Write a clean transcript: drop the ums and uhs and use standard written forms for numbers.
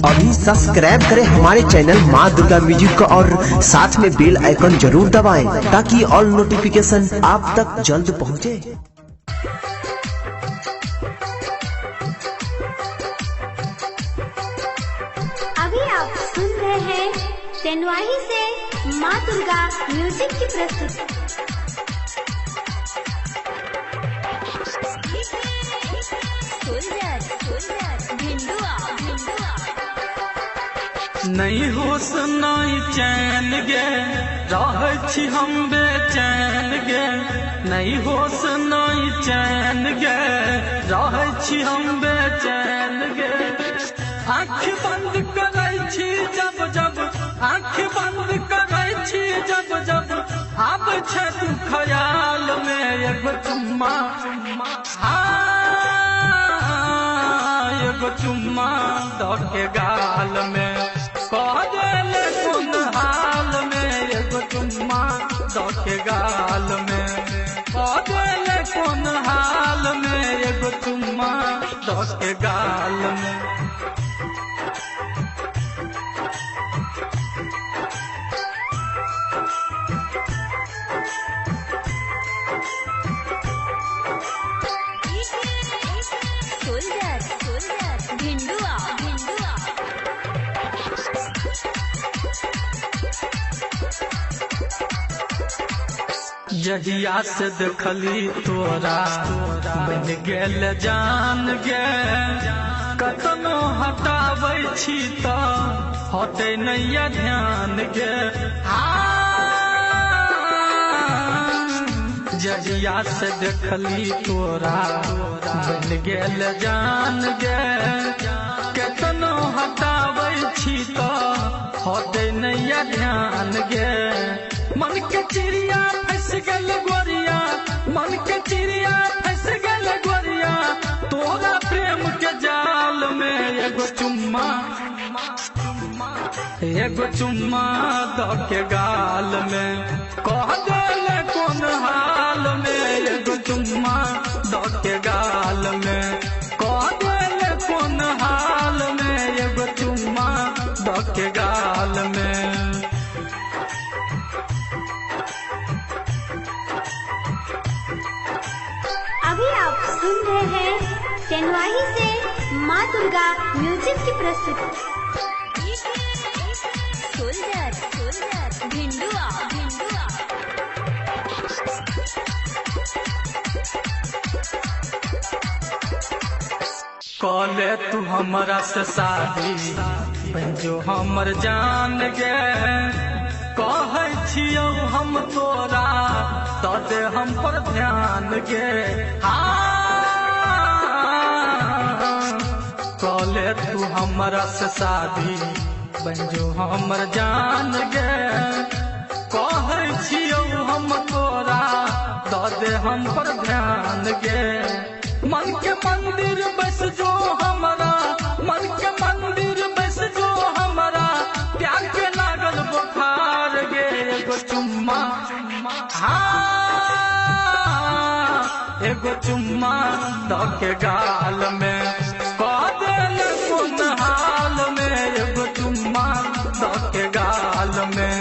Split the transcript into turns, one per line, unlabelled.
अभी सब्सक्राइब करें हमारे चैनल माँ दुर्गा म्यूजिक को और साथ में बेल आइकन जरूर दबाएं ताकि ऑल नोटिफिकेशन आप तक जल्द पहुँचे।
अभी आप सुन रहे हैं तेनवाही से माँ दुर्गा म्यूजिक की प्रस्तुति।
नहीं होश नहीं चैन गे रहे छी हम बेचैन गे, नहीं होश नहीं चैन गे रहे छी हम बेचैन गे। आँख बंद करे छी जब जब, आँख बंद करे छी जब जब आब छे तू ख्याल में एगो चुम्मा, एगो चुम्मा दऽ के गाल में कौन हाल में, एगो चुम्मा दऽ के गाल में कौन हाल में, एगो चुम्मा दऽ के गाल में। जहिया से देखली तोरा बन गेल जान गे, कतनो हटाबै छी तऽ हटे नैया ध्यान गे। जहिया से देखली तोरा बन गेल जान गे, कतनो हटाबै छी तऽ हटे नैया ध्यान गे। मन के चिड़िया फंस गल गोरिया, मन के चिड़िया फंस गल गोरिया तोरा प्रेम के जाल में। एगो चुम्मा, एगो चुम्मा दऽ के गाल में कह देले कौन हाल में, एगो चुम्मा दऽ के गाल में कह देले कौन हाल में, एगो चुम्मा दऽ के गाल में।
अभी आप सुन रहे हैं तेनवाही से माँ दुर्गा म्यूजिक की प्रस्तुति।
कॉले तू हमरा से शादी बन जो हमर जान गे, कहै छियौ हम तोरा तऽ दे हम पर ध्यान गे। कॉले तू हमरा से शादी बन जो हमर जान गे, कहै छियौ हम तोरा तऽ दे हम पर ध्यान गे। मन के मंदिर बस जो हमारा, मन के मंदिर बस जो हमारा प्यार के लागल बुखार गे। एगो चुम्मा, एगो चुम्मा दऽ के गाल में कह देले कौन हाल में, एगो चुम्मा दऽ के गाल में।